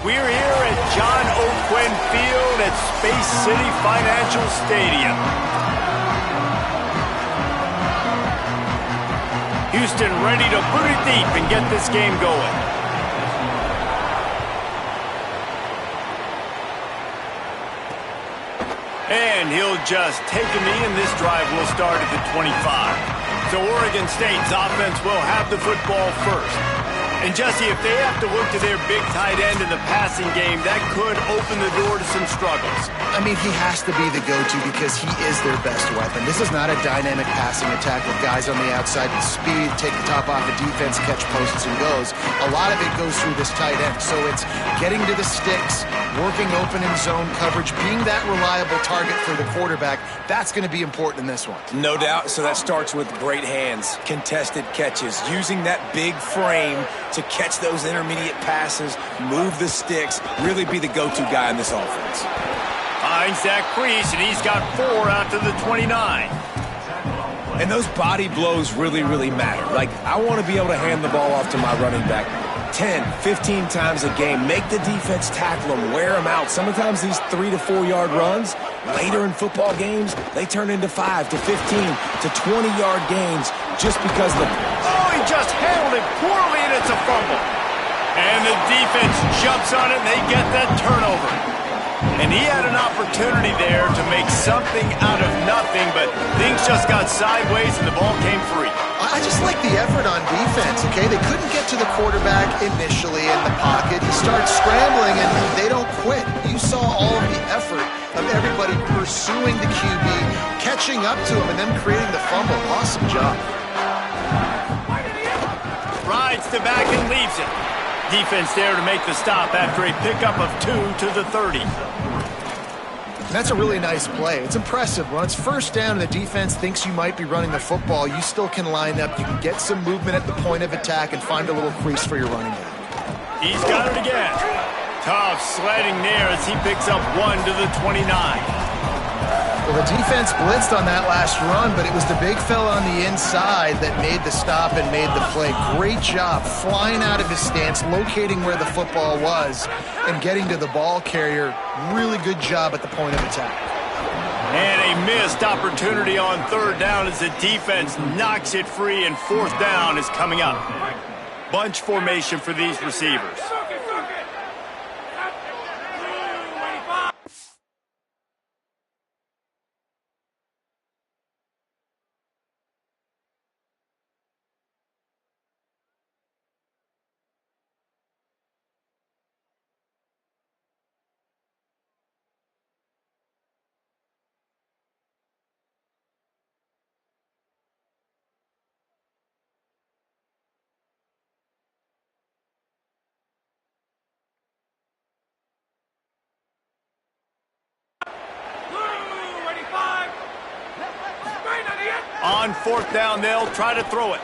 We're here at John O'Quinn Field at Space City Financial Stadium. Houston ready to boot it deep and get this game going. And he'll just take a knee, and this drive will start at the 25. So Oregon State's offense will have the football first. And Jesse, if they have to look to their big tight end in the passing game, that could open the door to some struggles. I mean, he has to be the go-to because he is their best weapon. This is not a dynamic passing attack with guys on the outside with speed, take the top off the defense, catch posts and goes. A lot of it goes through this tight end. So it's getting to the sticks, working open in zone coverage, being that reliable target for the quarterback. That's going to be important in this one. No doubt. So that starts with great hands, contested catches, using that big frame to catch those intermediate passes, move the sticks, really be the go-to guy in this offense. Finds that crease, and he's got 4 out to the 29. And those body blows really, really matter. Like, I want to be able to hand the ball off to my running back 10, 15 times a game. Make the defense tackle them, wear them out. Sometimes these 3 to 4 yard runs, later in football games, they turn into 5 to 15 to 20-yard gains just because the... Oh, he just handled it poorly, and it's a fumble. And the defense jumps on it, and they get that turnover. And he had an opportunity there to make something out of nothing, but things just got sideways, and the ball came free. I just like the effort on defense, okay? They couldn't get to the quarterback initially in the pocket. He starts scrambling, and they don't quit. You saw all of the effort of everybody pursuing the QB, catching up to him, and then creating the fumble. Awesome job. Rides the back and leaves it. Defense there to make the stop after a pickup of 2 to the 30. That's a really nice play. It's impressive. When it's first down and the defense thinks you might be running the football, you still can line up. You can get some movement at the point of attack and find a little crease for your running back. He's got it again. Tough sledding there as he picks up 1 to the 29. Well, the defense blitzed on that last run, but it was the big fella on the inside that made the stop and made the play. Great job flying out of his stance, locating where the football was, and getting to the ball carrier. Really good job at the point of attack. And a missed opportunity on 3rd down as the defense knocks it free, and 4th down is coming up. Bunch formation for these receivers. On 4th down, they'll try to throw it.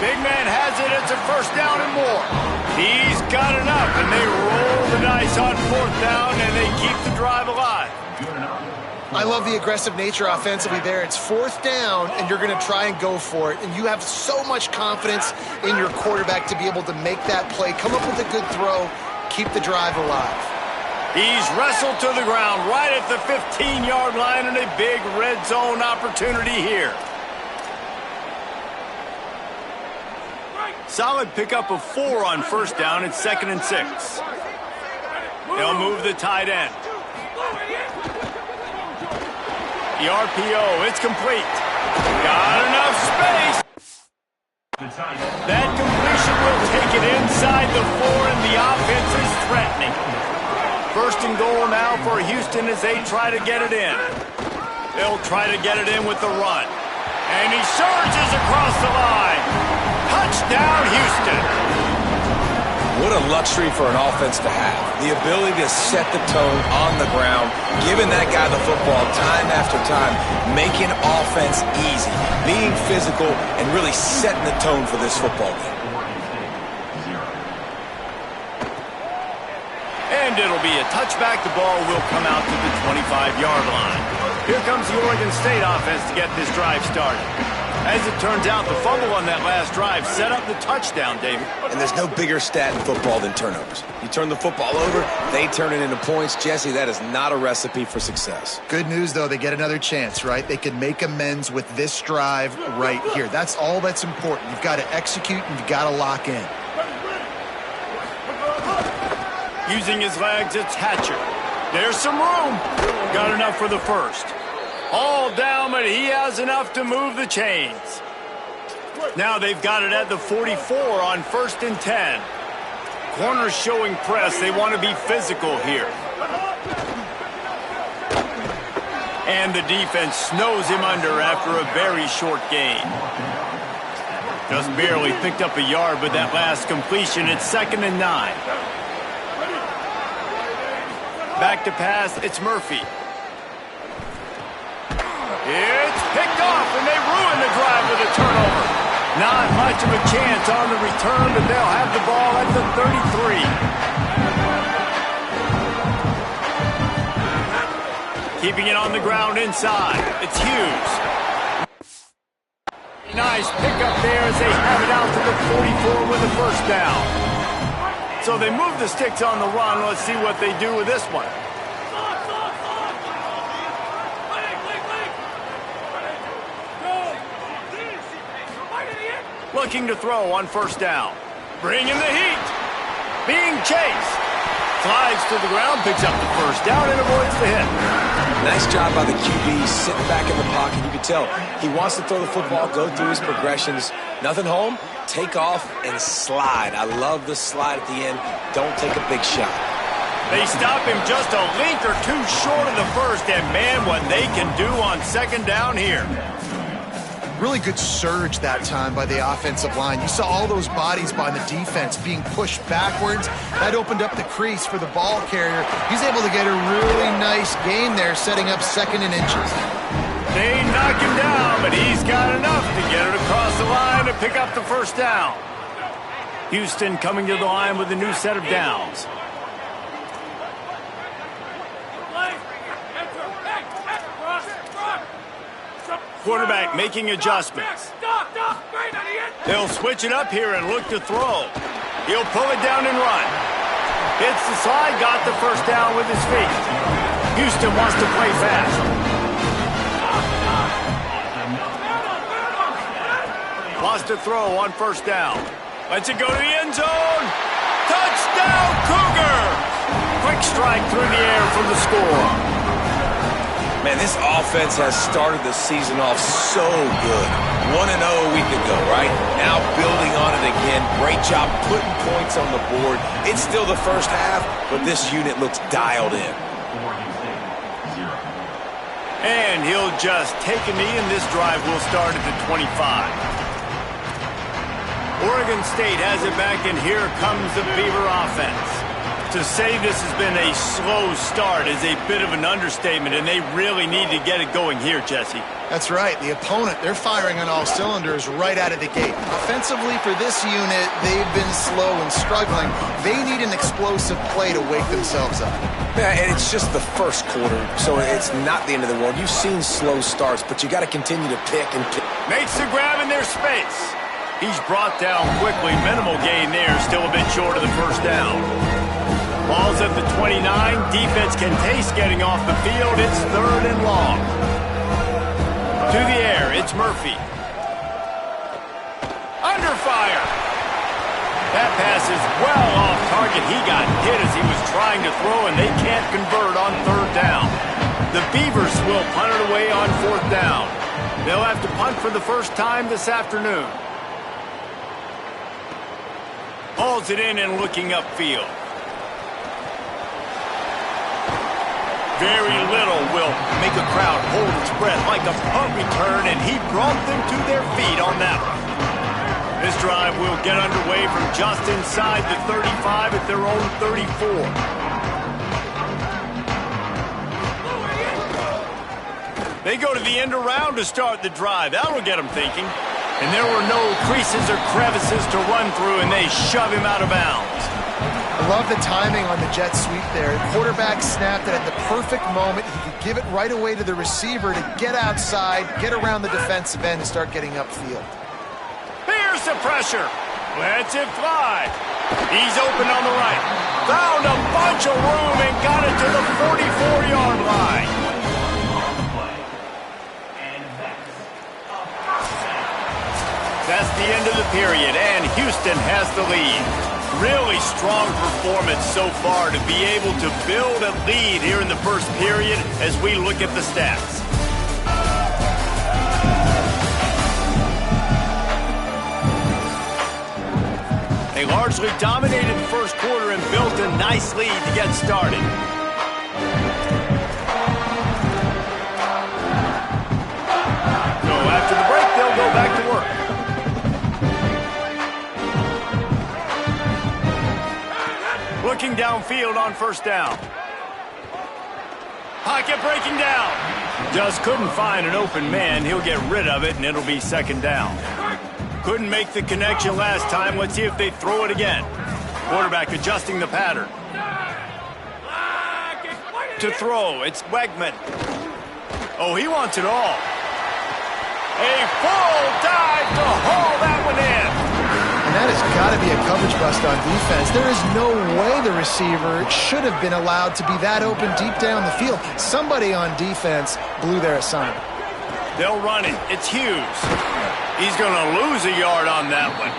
Big man has it. It's a 1st down and more. He's got enough, and they roll the dice on 4th down, and they keep the drive alive. I love the aggressive nature offensively there. It's 4th down, and you're going to try and go for it. And you have so much confidence in your quarterback to be able to make that play, come up with a good throw, keep the drive alive. He's wrestled to the ground right at the 15-yard line, and a big red zone opportunity here. Solid pickup of 4 on 1st down. It's 2nd and 6. They'll move the tight end. The RPO, it's complete. Got enough space. That completion will take it inside the 4, and the offense is threatening. 1st and goal now for Houston as they try to get it in. They'll try to get it in with the run. And he surges across the line. Touchdown, Houston. What a luxury for an offense to have. The ability to set the tone on the ground, giving that guy the football time after time, making offense easy, being physical, and really setting the tone for this football game. And it'll be a touchback. The ball will come out to the 25-yard line. Here comes the Oregon State offense to get this drive started. As it turns out, the fumble on that last drive set up the touchdown, David. And there's no bigger stat in football than turnovers. You turn the football over, they turn it into points. Jesse, that is not a recipe for success. Good news, though, they get another chance, right? They can make amends with this drive right here. That's all that's important. You've got to execute and you've got to lock in. Using his legs, it's Hatcher. There's some room. Got enough for the first. All down, but he has enough to move the chains. Now they've got it at the 44 on 1st and 10. Corners showing press. They want to be physical here. And the defense snows him under after a very short gain. Just barely picked up a yard, but that last completion, it's 2nd and 9. Back to pass, it's Murphy. It's picked off, and they ruin the drive with a turnover. Not much of a chance on the return, but they'll have the ball at the 33. Keeping it on the ground inside. It's Hughes. Nice pickup there as they have it out to the 44 with the first down. So they move the sticks on the run. Let's see what they do with this one. Looking to throw on 1st down. Bringing the heat. Being chased. Slides to the ground, picks up the first down, and avoids the hit. Nice job by the QB sitting back in the pocket. You can tell he wants to throw the football, go through his progressions. Nothing home, take off and slide. I love the slide at the end. Don't take a big shot. They stop him just a length or two short of the first, and man, what they can do on 2nd down here. Really good surge that time by the offensive line. You saw all those bodies by the defense being pushed backwards. That opened up the crease for the ball carrier. He's able to get a really nice gain there, setting up 2nd and inches. They knock him down, but he's got enough to get it across the line to pick up the first down. Houston coming to the line with a new set of downs. Quarterback making adjustments. They'll switch it up here and look to throw. He'll pull it down and run. Hits the slide, got the first down with his feet. Houston wants to play fast. Wants to throw on 1st down. Lets it go to the end zone. Touchdown, Cougars! Quick strike through the air for the score. Man, this offense has started the season off so good. 1-0 a week ago, right? Now building on it again. Great job putting points on the board. It's still the first half, but this unit looks dialed in. And he'll just take a knee, and this drive will start at the 25. Oregon State has it back, and here comes the Beaver offense. To say this has been a slow start is a bit of an understatement, and they really need to get it going here, Jesse. That's right. The opponent, they're firing on all cylinders right out of the gate. Offensively, for this unit, they've been slow and struggling. They need an explosive play to wake themselves up. Yeah, and it's just the first quarter, so it's not the end of the world. You've seen slow starts, but you got to continue to pick and pick. Makes the grab in their space. He's brought down quickly. Minimal gain there, still a bit short of the first down. Ball's at the 29. Defense can taste getting off the field. It's 3rd and long. To the air, it's Murphy. Under fire. That pass is well off target. He got hit as he was trying to throw, and they can't convert on 3rd down. The Beavers will punt it away on 4th down. They'll have to punt for the first time this afternoon. Hauls it in and looking upfield. Very little will make a crowd hold its breath like a punt return, and he brought them to their feet on that one. This drive will get underway from just inside the 35 at their own 34. They go to the end around to start the drive. That'll get them thinking. And there were no creases or crevices to run through, and they shove him out of bounds. love the timing on the jet sweep there. The quarterback snapped it at the perfect moment. He could give it right away to the receiver to get outside, get around the defensive end, and start getting upfield. Here's the pressure. Lets it fly. He's open on the right. Found a bunch of room and got it to the 44-yard line. That's the end of the period, and Houston has the lead. Really strong performance so far to be able to build a lead here in the first period as we look at the stats. They largely dominated the first quarter and built a nice lead to get started. So after the break, they'll go back to work. Looking downfield on first down. Pocket breaking down. Just couldn't find an open man. He'll get rid of it, and it'll be second down. Couldn't make the connection last time. Let's see if they throw it again. Quarterback adjusting the pattern. To throw, it's Wegman. Oh, he wants it all. A full dive to haul that one in. And that has got to be a coverage bust on defense. There is no way the receiver should have been allowed to be that open deep down the field. Somebody on defense blew their assignment. They'll run it. It's Hughes. He's going to lose a yard on that one.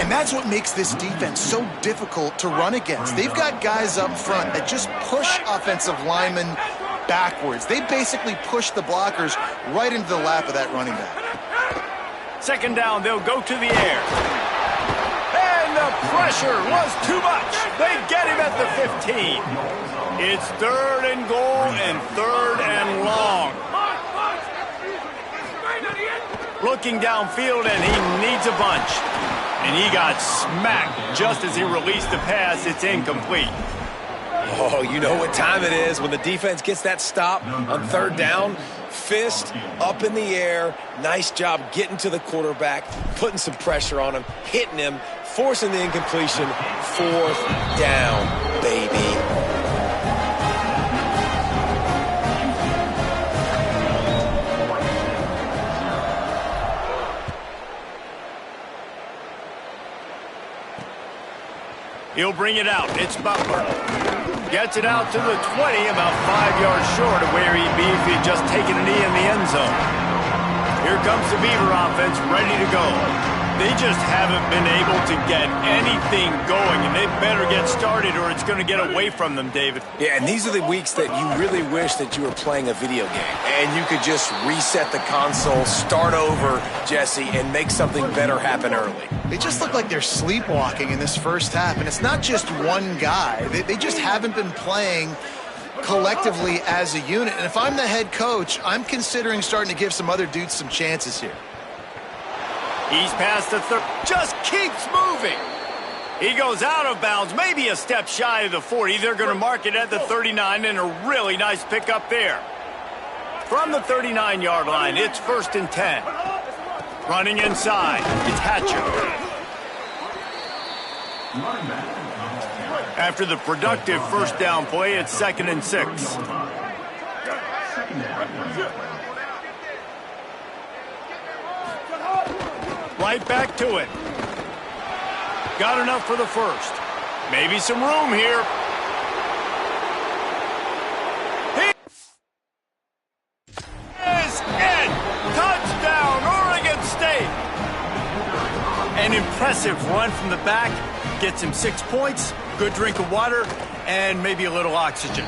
And that's what makes this defense so difficult to run against. They've got guys up front that just push offensive linemen backwards. They basically push the blockers right into the lap of that running back. Second down, they'll go to the air. And the pressure was too much. They get him at the 15. It's third and goal and third and long. Looking downfield, and he needs a bunch. And he got smacked just as he released the pass. It's incomplete. Oh, you know what time it is when the defense gets that stop on third down. Fist up in the air. Nice job getting to the quarterback, putting some pressure on him, hitting him, forcing the incompletion. Fourth down, baby. He'll bring it out. It's Butler. Gets it out to the 20, about 5 yards short of where he'd be if he'd just taken a knee in the end zone. Here comes the Beaver offense, ready to go. They just haven't been able to get anything going, and they better get started or it's going to get away from them, David. Yeah, and these are the weeks that you really wish that you were playing a video game and you could just reset the console, start over, Jesse, and make something better happen early. They just look like they're sleepwalking in this first half, and it's not just one guy. They just haven't been playing collectively as a unit. And if I'm the head coach, I'm considering starting to give some other dudes some chances here. He's past the third. Just keeps moving. He goes out of bounds, maybe a step shy of the 40. They're going to mark it at the 39, and a really nice pickup there. From the 39-yard line, it's 1st and 10. Running inside, it's Hatcher. After the productive first down play, it's 2nd and 6. Right back to it. Got enough for the first. Maybe some room here. He is in. Touchdown, Oregon State. An impressive run from the back. Gets him 6 points, good drink of water, and maybe a little oxygen.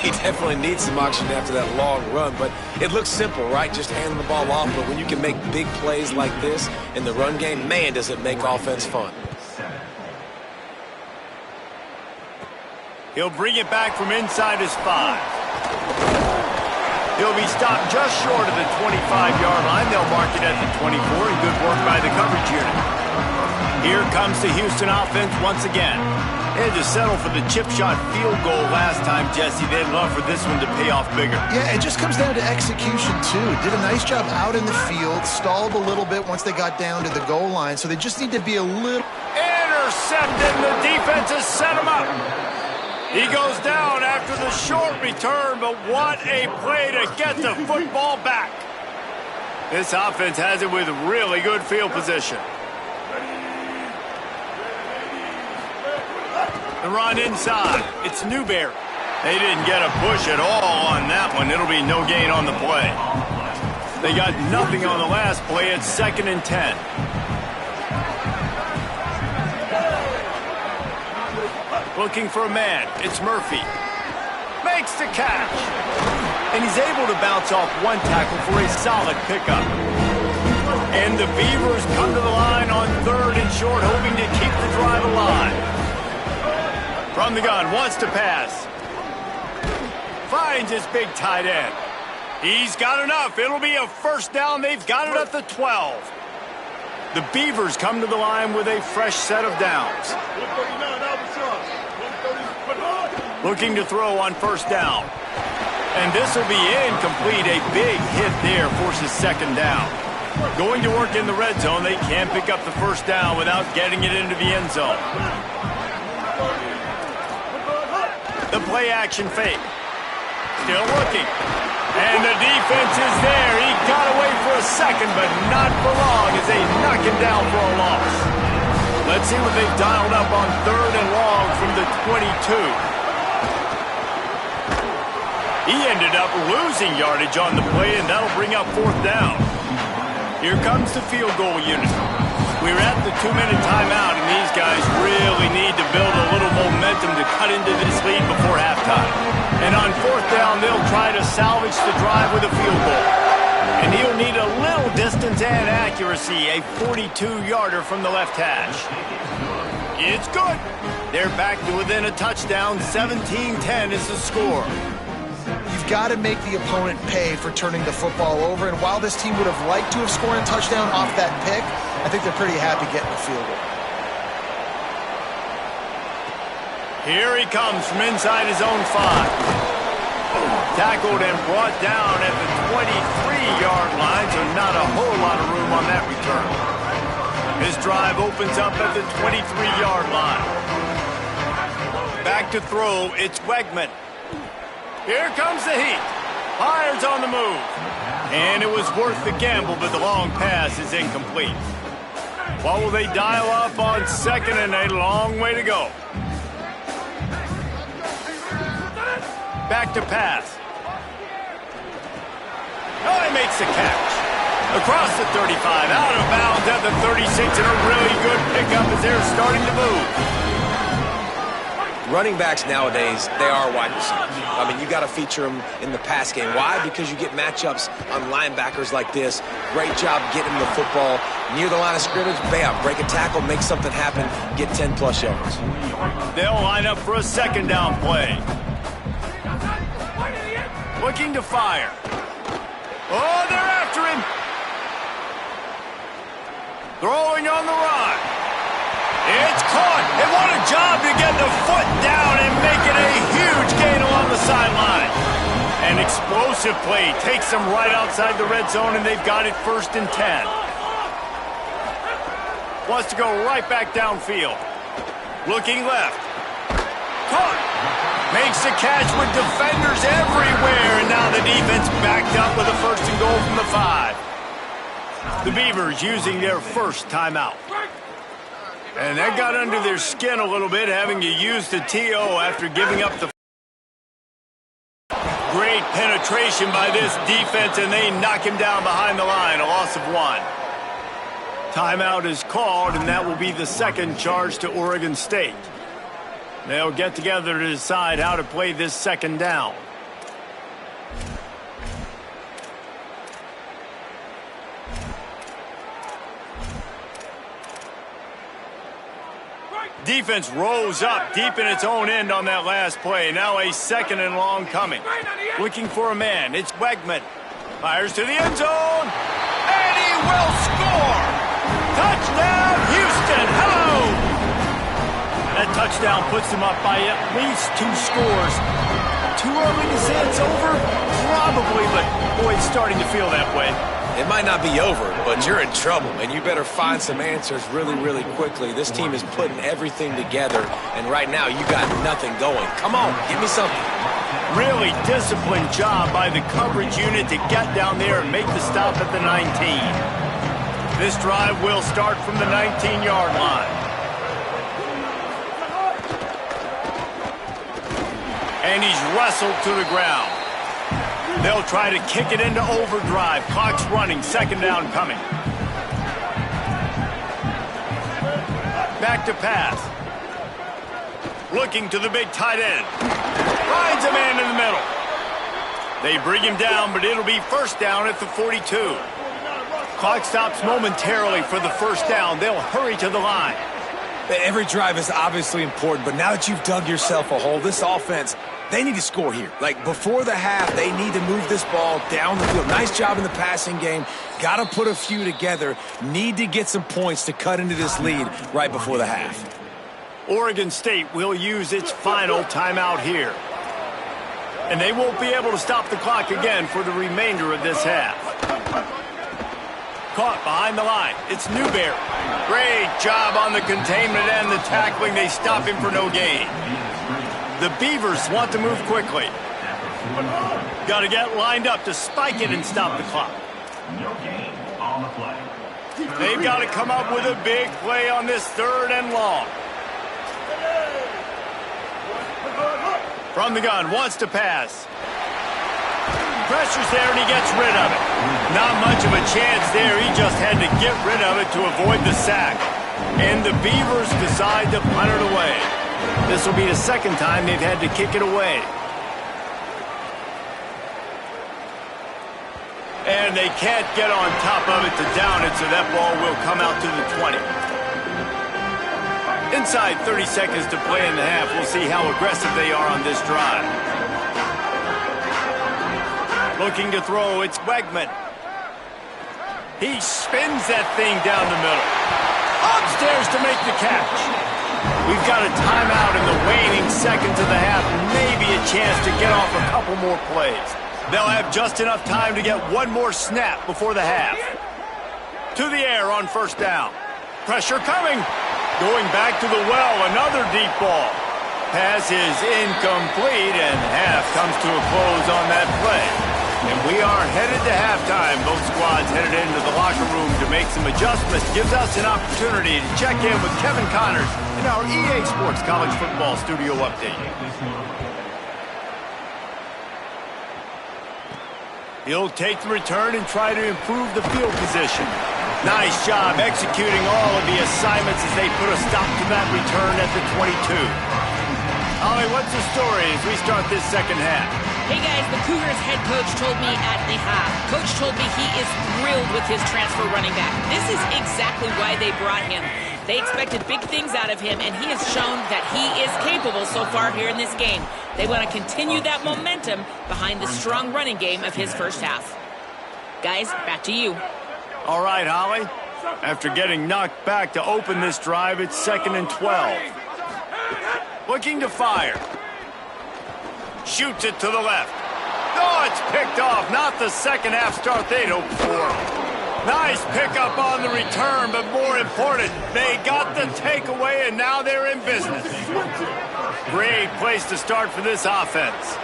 He definitely needs some oxygen after that long run, but it looks simple, right? Just hand the ball off, but when you can make big plays like this in the run game, man, does it make offense fun. He'll bring it back from inside his 5. He'll be stopped just short of the 25-yard line. They'll mark it at the 24, and good work by the coverage unit. Here comes the Houston offense once again. They had to settle for the chip shot field goal last time, Jesse. They'd love for this one to pay off bigger. Yeah, it just comes down to execution, too. Did a nice job out in the field, stalled a little bit once they got down to the goal line, so they just need to be a little... Intercepted. The defense is set He goes down after the short return, but what a play to get the football back. This offense has it with really good field position. The run inside. It's Newberry. They didn't get a push at all on that one. It'll be no gain on the play. They got nothing on the last play. It's 2nd and 10. Looking for a man. It's Murphy. Makes the catch. And he's able to bounce off one tackle for a solid pickup. And the Beavers come to the line on 3rd and short, hoping to keep the drive alive. From the gun, wants to pass. Finds his big tight end. He's got enough. It'll be a first down. They've got it at the 12. The Beavers come to the line with a fresh set of downs. Looking to throw on first down. And this will be incomplete. A big hit there forces 2nd down. Going to work in the red zone. They can't pick up the first down without getting it into the end zone. The play action fake. Still looking. And the defense is there. He got away for a second, but not for long as they knock him down for a loss. Let's see what they've dialed up on 3rd and long from the 22. He ended up losing yardage on the play, and that'll bring up 4th down. Here comes the field goal unit. We're at the 2-minute timeout, and these guys really need to build a little momentum to cut into this lead before halftime. And on 4th down, they'll try to salvage the drive with a field goal. And he'll need a little distance and accuracy, a 42-yarder from the left hash. It's good. They're back to within a touchdown. 17-10 is the score. You've got to make the opponent pay for turning the football over, and while this team would have liked to have scored a touchdown off that pick, I think they're pretty happy getting the field goal. Here he comes from inside his own 5. Tackled and brought down at the 23-yard line, so not a whole lot of room on that return. His drive opens up at the 23-yard line. Back to throw, it's Wegman. Here comes the heat. Myers on the move. And it was worth the gamble, but the long pass is incomplete. What will they dial up on 2nd and a long way to go? Back to pass. Oh, he makes the catch. Across the 35, out of bounds at the 36, and a really good pickup as they're starting to move. Running backs nowadays, they are wide receivers. I mean, you got to feature them in the pass game. Why? Because you get matchups on linebackers like this. Great job getting the football near the line of scrimmage. Bam, break a tackle, make something happen, get 10-plus yards. They'll line up for a 2nd down play. Looking to fire. Oh, they're after him. Throwing on the run. It's caught. And what a job to get the foot down and make it a huge gain along the sideline. An explosive play takes them right outside the red zone, and they've got it 1st and 10. Wants to go right back downfield. Looking left. Caught. Makes the catch with defenders everywhere, and now the defense backed up with a 1st and goal from the 5. The Beavers using their first timeout. And that got under their skin a little bit, having to use the TO after giving up the... Great penetration by this defense, and they knock him down behind the line, a loss of 1. Timeout is called, and that will be the 2nd charge to Oregon State. They'll get together to decide how to play this 2nd down. Defense rose up deep in its own end on that last play. Now a 2nd and long coming. Looking for a man. It's Wegman. Fires to the end zone. And he will score. Touchdown, Houston. Hello. That touchdown puts them up by at least 2 scores. Too early to say it's over? Probably, but boy, it's starting to feel that way. It might not be over, but you're in trouble, and you better find some answers really, really quickly. This team is putting everything together, and right now you got nothing going. Come on, give me something. Really disciplined job by the coverage unit to get down there and make the stop at the 19. This drive will start from the 19-yard line. And he's wrestled to the ground. They'll try to kick it into overdrive. Clock's running. Second down coming. Back to pass. Looking to the big tight end. Finds a man in the middle. They bring him down, but it'll be first down at the 42. Clock stops momentarily for the first down. They'll hurry to the line. Every drive is obviously important, but now that you've dug yourself a hole, this offense, they need to score here. Like, before the half, they need to move this ball down the field. Nice job in the passing game. Got to put a few together. Need to get some points to cut into this lead right before the half. Oregon State will use its final timeout here. And they won't be able to stop the clock again for the remainder of this half. Caught behind the line. It's Newberry. Great job on the containment and the tackling. They stop him for no gain. The Beavers want to move quickly. Got to get lined up to spike it and stop the clock. No gain on the play. They've got to come up with a big play on this third and long. From the gun, wants to pass. Pressure's there and he gets rid of it. Not much of a chance there. He just had to get rid of it to avoid the sack. And the Beavers decide to punt it away. This will be the second time they've had to kick it away. And they can't get on top of it to down it, so that ball will come out to the 20. Inside 30 seconds to play in the half. We'll see how aggressive they are on this drive. Looking to throw, it's Wegman. He spins that thing down the middle. Upstairs to make the catch. We've got a timeout in the waning seconds of the half. Maybe a chance to get off a couple more plays. They'll have just enough time to get one more snap before the half. To the air on first down. Pressure coming. Going back to the well, another deep ball. Pass is incomplete, and half comes to a close on that play. And we are headed to halftime. Both squads headed into the locker room to make some adjustments. Gives us an opportunity to check in with Kevin Connors in our EA Sports College Football Studio Update. He'll take the return and try to improve the field position. Nice job executing all of the assignments as they put a stop to that return at the 22. Ollie, what's the story as we start this second half? Hey guys, the Cougars head coach told me at the half. Coach told me he is thrilled with his transfer running back. This is exactly why they brought him. They expected big things out of him, and he has shown that he is capable so far here in this game. They want to continue that momentum behind the strong running game of his first half. Guys, back to you. All right, Holly. After getting knocked back to open this drive, it's 2nd and 12. Looking to fire. Shoots it to the left. Oh, it's picked off. Not the second half start they'd hoped for. Nice pickup on the return, but more important, they got the takeaway, and now they're in business. Great place to start for this offense.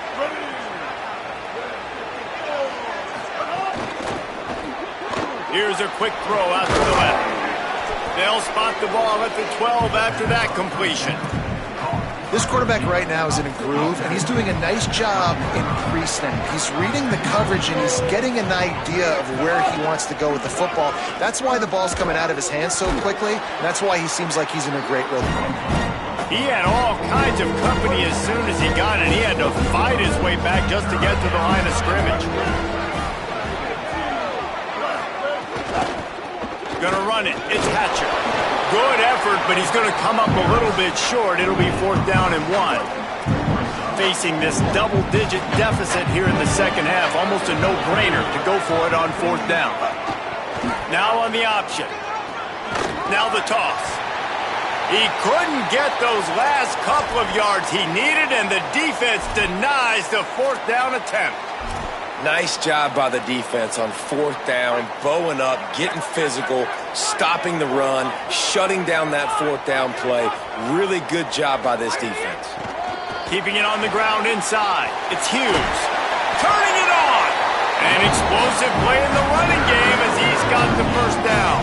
Here's a quick throw out to the left. They'll spot the ball at the 12 after that completion. This quarterback right now is in a groove, and he's doing a nice job in pre-snap. He's reading the coverage, and he's getting an idea of where he wants to go with the football. That's why the ball's coming out of his hands so quickly. That's why he seems like he's in a great rhythm. He had all kinds of company as soon as he got it. He had to fight his way back just to get to the line of scrimmage. Gonna run it. It's Hatcher. Good effort, but he's going to come up a little bit short. It'll be 4th down and 1. Facing this double-digit deficit here in the second half, almost a no-brainer to go for it on 4th down. Now on the option. Now the toss. He couldn't get those last couple of yards he needed, and the defense denies the 4th down attempt. Nice job by the defense on 4th down, bowing up, getting physical, stopping the run, shutting down that 4th down play. Really good job by this defense. Keeping it on the ground inside. It's Hughes. Turning it on. An explosive play in the running game as he's got the first down.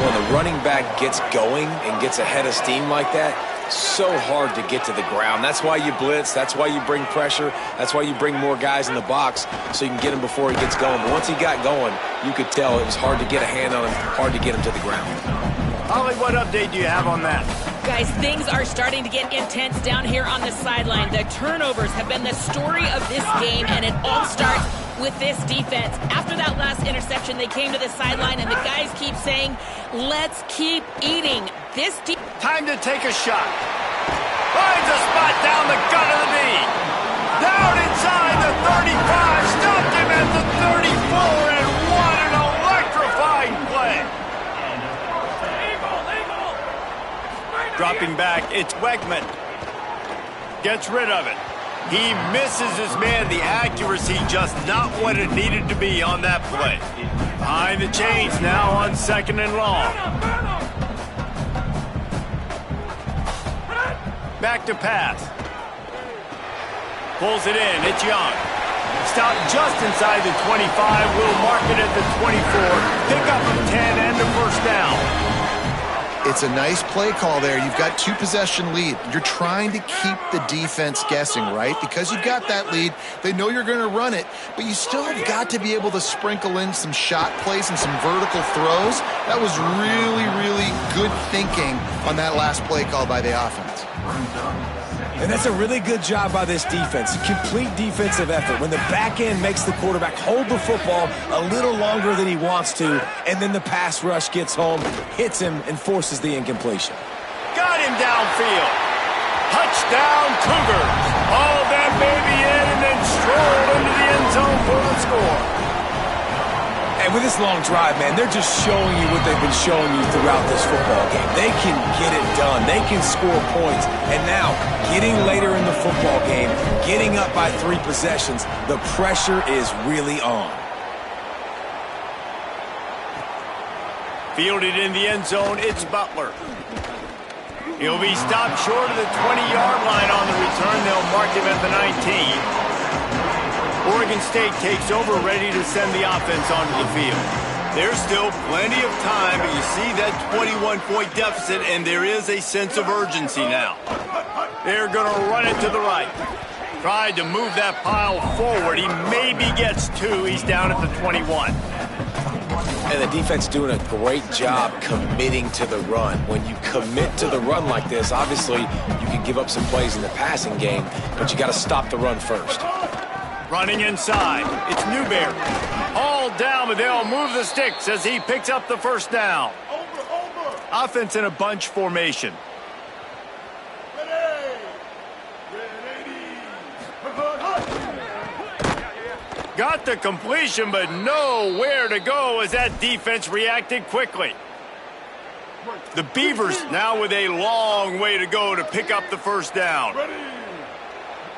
When the running back gets going and gets ahead of steam like that, so hard to get to the ground. That's why you blitz. That's why you bring pressure. That's why you bring more guys in the box so you can get him before he gets going. But once he got going, you could tell it was hard to get a hand on him, hard to get him to the ground. Holly, what update do you have on that? Guys, things are starting to get intense down here on the sideline. The turnovers have been the story of this game, and it all starts with this defense. After that last interception, they came to the sideline, and the guys keep saying, let's keep eating. Time to take a shot. Finds a spot down the gut of the knee. Down inside the 35. Stopped him at the 34, and what an electrifying play. Dropping back, it's Wegman. Gets rid of it. He misses his man. The accuracy just not what it needed to be on that play. Behind the chains now on 2nd and long. Back to pass. Pulls it in. It's Young. Stopped just inside the 25. Will mark it at the 24. Pick up of 10 and a first down. It's a nice play call there. You've got 2-possession lead. You're trying to keep the defense guessing, right? Because you've got that lead. They know you're going to run it, but you still have got to be able to sprinkle in some shot plays and some vertical throws. That was really, really good thinking on that last play call by the offense. And that's a really good job by this defense. Complete defensive effort. When the back end makes the quarterback hold the football a little longer than he wants to, and then the pass rush gets home, hits him, and forces the incompletion. Got him downfield. Touchdown, Cougars. All that baby in and then strolled into the end zone for the score. And with this long drive, man, they're just showing you what they've been showing you throughout this football game. They can get it done. They can score points. And now, getting later in the football game, getting up by 3 possessions, the pressure is really on. Fielded in the end zone, it's Butler. He'll be stopped short of the 20-yard line on the return. They'll mark him at the 19. Oregon State takes over, ready to send the offense onto the field. There's still plenty of time, but you see that 21-point deficit, and there is a sense of urgency now. They're going to run it to the right. Tried to move that pile forward. He maybe gets 2. He's down at the 21. And the defense doing a great job committing to the run. When you commit to the run like this, obviously you can give up some plays in the passing game, but you got to stop the run first. Running inside, it's Newberry. All down, but they'll move the sticks as he picks up the first down. Offense in a bunch formation. Got the completion, but nowhere to go as that defense reacted quickly. The Beavers now with a long way to go to pick up the first down.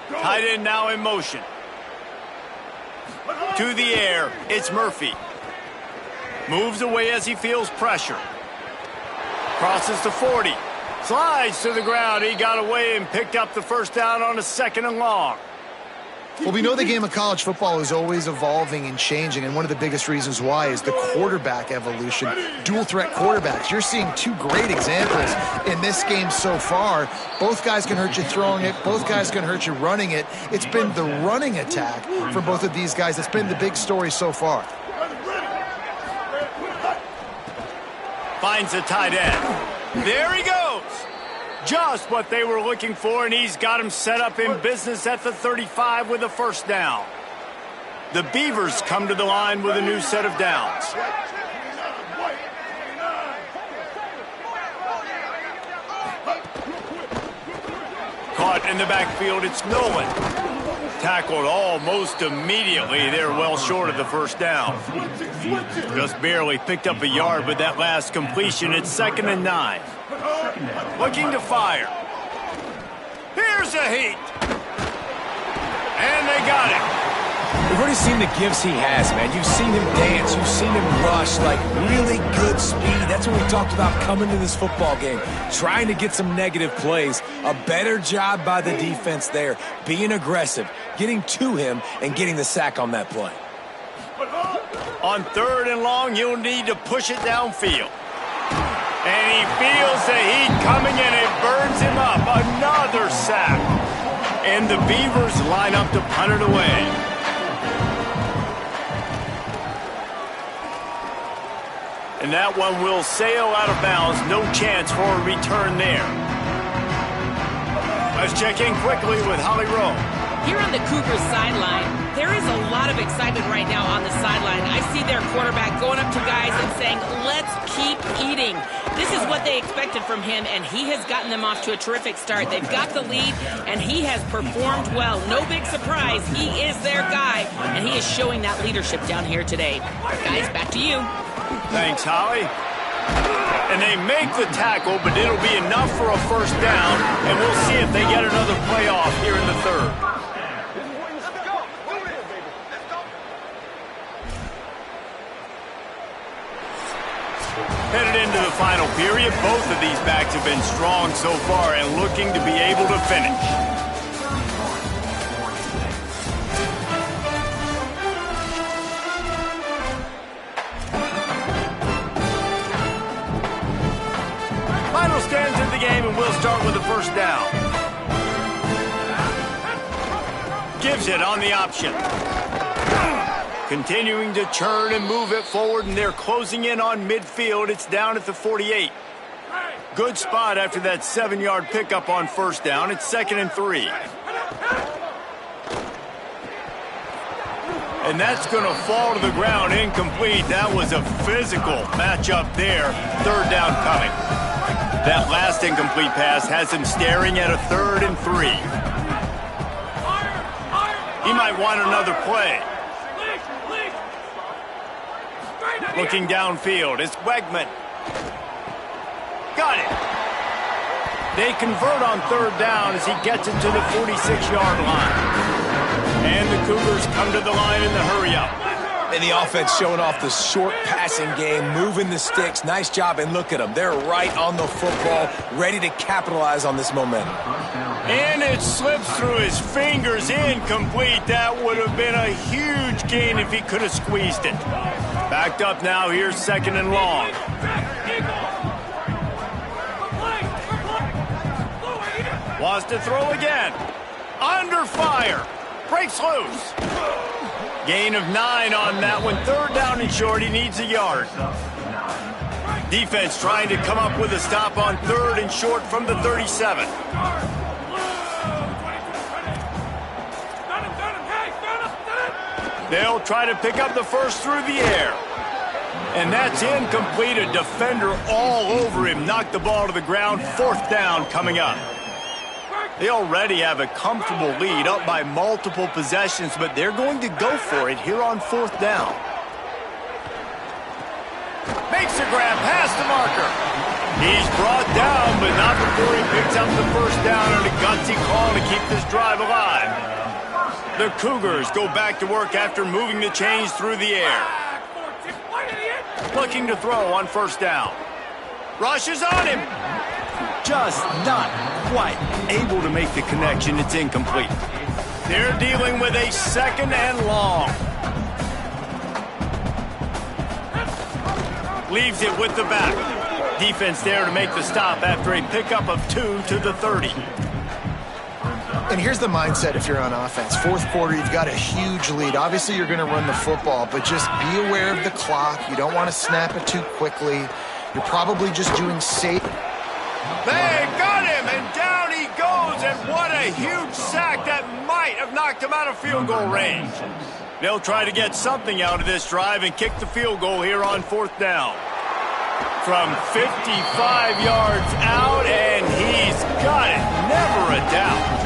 Tight end now in motion. To the air, it's Murphy. Moves away as he feels pressure. Crosses to 40. Slides to the ground. He got away and picked up the first down on a 2nd and long. Well, we know the game of college football is always evolving and changing, and one of the biggest reasons why is the quarterback evolution. Dual threat quarterbacks. You're seeing 2 great examples in this game so far. Both guys can hurt you throwing it. Both guys can hurt you running it. It's been the running attack for both of these guys that's been the big story so far. Finds the tight end. There he goes. Just what they were looking for, and he's got him set up in business at the 35 with a first down. The Beavers come to the line with a new set of downs. Caught in the backfield, it's Nolan. Tackled almost immediately. They're well short of the first down. Just barely picked up a yard with that last completion. It's 2nd and 9. Looking to fire. Here's a heat. And they got it. We've already seen the gifts he has, man. You've seen him dance. You've seen him rush, like really good speed. That's what we talked about coming to this football game, trying to get some negative plays. A better job by the defense there, being aggressive, getting to him, and getting the sack on that play. On 3rd and long, you'll need to push it downfield. And he feels the heat coming and it burns him up. Another sack. And the Beavers line up to punt it away. And that one will sail out of bounds. No chance for a return there. Let's check in quickly with Holly Rowe. Here on the Cougars sideline, there is a lot of excitement right now on the sideline. I see their quarterback going up to guys and saying, let's keep eating. This is what they expected from him, and he has gotten them off to a terrific start. They've got the lead, and he has performed well. No big surprise. He is their guy, and he is showing that leadership down here today. Guys, back to you. Thanks, Holly. And they make the tackle, but it'll be enough for a first down, and we'll see if they get another playoff here in the 3rd. Headed into the final period, both of these backs have been strong so far and looking to be able to finish. Final stands in the game, and we'll start with the first down. Gives it on the option. Continuing to churn and move it forward, and they're closing in on midfield. It's down at the 48. Good spot after that 7-yard pickup on first down. It's 2nd and 3. And that's going to fall to the ground incomplete. That was a physical matchup there. 3rd down coming. That last incomplete pass has him staring at a 3rd and 3. He might want another play. Looking downfield, it's Wegman. Got it. They convert on 3rd down as he gets it to the 46-yard line. And the Cougars come to the line in the hurry-up. And the offense showing off the short passing game, moving the sticks. Nice job, and look at them. They're right on the football, ready to capitalize on this momentum. And it slips through his fingers, incomplete. That would have been a huge gain if he could have squeezed it. Backed up now, here's 2nd and long. Wants to throw again. Under fire. Breaks loose. Gain of 9 on that one. 3rd down and short. He needs a yard. Defense trying to come up with a stop on 3rd and short from the 37. They'll try to pick up the first through the air. And that's incomplete. A defender all over him. Knocked the ball to the ground. 4th down coming up. They already have a comfortable lead, up by multiple possessions, but they're going to go for it here on 4th down. Makes a grab past the marker. He's brought down, but not before he picks up the first down on a gutsy call to keep this drive alive. The Cougars go back to work after moving the chains through the air. Looking to throw on 1st down. Rushes on him. Just not quite able to make the connection. It's incomplete. They're dealing with a 2nd and long. Leaves it with the back. Defense there to make the stop after a pickup of 2 to the 30. And here's the mindset if you're on offense. 4th quarter, you've got a huge lead. Obviously, you're going to run the football, but just be aware of the clock. You don't want to snap it too quickly. You're probably just doing safe. They got him, and down he goes, and what a huge sack that might have knocked him out of field goal range. They'll try to get something out of this drive and kick the field goal here on 4th down. From 55 yards out, and he's got it. Never a doubt.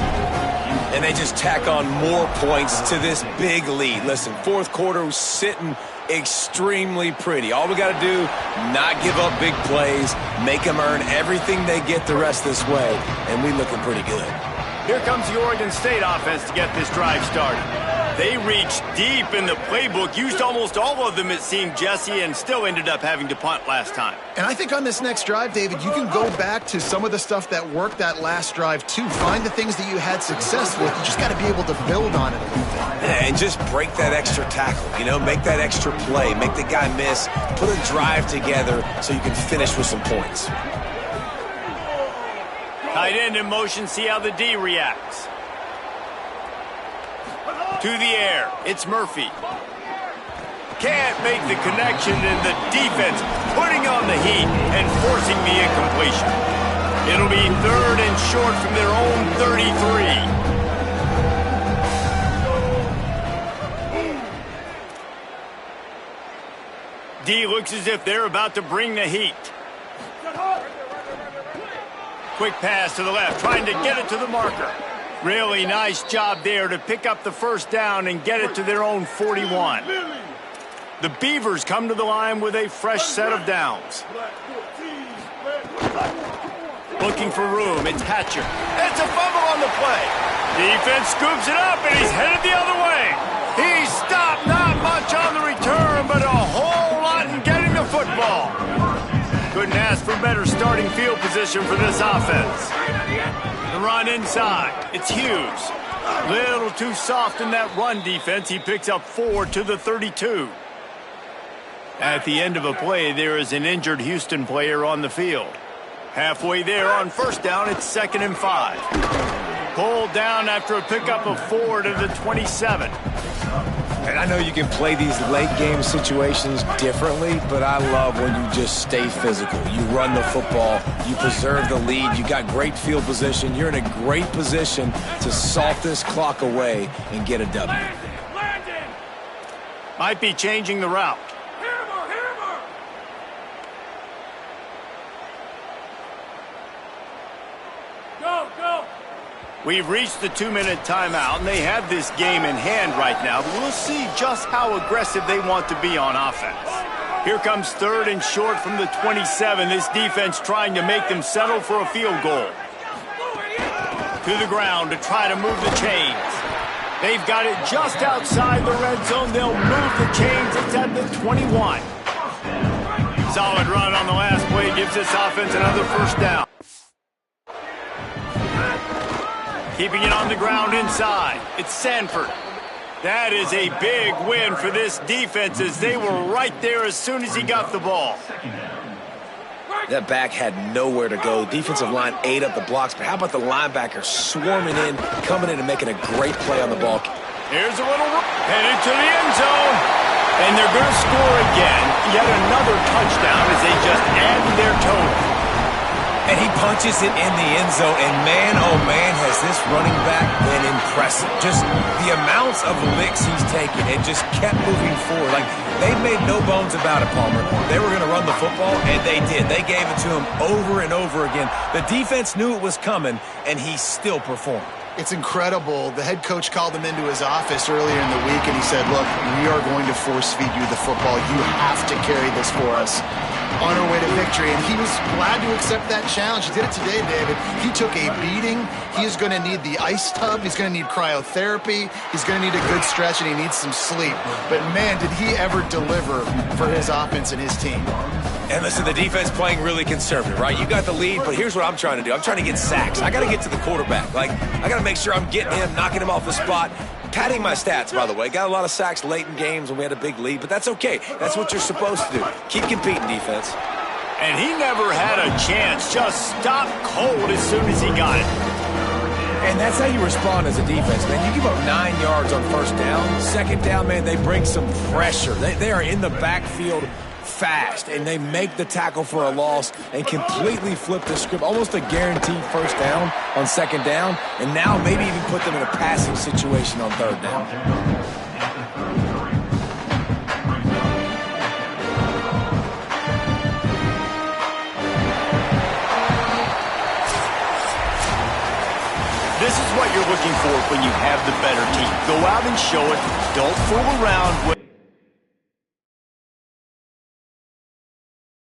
And they just tack on more points to this big lead. Listen, 4th quarter was sitting extremely pretty. All we got to do, not give up big plays, make them earn everything they get the rest this way, and we looking pretty good. Here comes the Oregon State offense to get this drive started. They reached deep in the playbook, used almost all of them, it seemed, Jesse, and still ended up having to punt last time. And I think on this next drive, David, you can go back to some of the stuff that worked that last drive, too. Find the things that you had success with. You just got to be able to build on it a little bit. Yeah, and just break that extra tackle, make that extra play, make the guy miss, put a drive together so you can finish with some points. Tight end in motion, see how the D reacts. To the air, it's Murphy. Can't make the connection, and the defense putting on the heat and forcing the incompletion. It'll be 3rd and short from their own 33. D looks as if they're about to bring the heat. Quick pass to the left, trying to get it to the marker. Really nice job there to pick up the first down and get it to their own 41. The Beavers come to the line with a fresh set of downs. Looking for room, it's Hatcher. It's a fumble on the play. Defense scoops it up, and he's headed the other way. He stopped, not much on the return, but a whole lot in getting the football. Couldn't ask for better starting field position for this offense. The run inside, it's Hughes. Little too soft in that run defense. He picks up 4 to the 32. At the end of a play, there is an injured Houston player on the field. Halfway there on first down, it's 2nd and 5. Pulled down after a pickup of 4 to the 27. And I know you can play these late-game situations differently, but I love when you just stay physical. You run the football, you preserve the lead, you got great field position. You're in a great position to salt this clock away and get a W. Might be changing the route. We've reached the 2-minute timeout, and they have this game in hand right now. But we'll see just how aggressive they want to be on offense. Here comes 3rd and short from the 27. This defense trying to make them settle for a field goal. To the ground to try to move the chains. They've got it just outside the red zone. They'll move the chains. It's at the 21. Solid run on the last play gives this offense another first down. Keeping it on the ground inside. It's Sanford. That is a big win for this defense as they were right there as soon as he got the ball. That back had nowhere to go. Defensive line ate up the blocks, but how about the linebacker swarming in, coming in and making a great play on the ball. Here's a little headed to the end zone. And they're going to score again. Yet another touchdown as they just add to their total. And he punches it in the end zone, and man, oh man, has this running back been impressive. Just the amounts of licks he's taken and just kept moving forward. Like, they made no bones about it, Palmer. They were going to run the football, and they did. They gave it to him over and over again. The defense knew it was coming, and he still performed. It's incredible. The head coach called him into his office earlier in the week, and he said, look, we are going to force feed you the football. You have to carry this for us on our way to victory. And he was glad to accept that challenge. He did it today, David. He took a beating. He is going to need the ice tub. He's going to need cryotherapy. He's going to need a good stretch, and he needs some sleep. But, man, did he ever deliver for his offense and his team. And listen, the defense playing really conservative, right? You got the lead, but here's what I'm trying to do. I'm trying to get sacks. I got to get to the quarterback. Like, I got to make sure I'm getting him, knocking him off the spot. Padding my stats, by the way. Got a lot of sacks late in games when we had a big lead, but that's okay. That's what you're supposed to do. Keep competing, defense. And he never had a chance. Just stopped cold as soon as he got it. And that's how you respond as a defense, man. You give up 9 yards on first down. Second down, man, they bring some pressure. They are in the backfield fast, and they make the tackle for a loss and completely flip the script. Almost a guaranteed first down on second down, and now maybe even put them in a passing situation on third down. This is what you're looking for when you have the better team. Go out and show it. Don't fool around with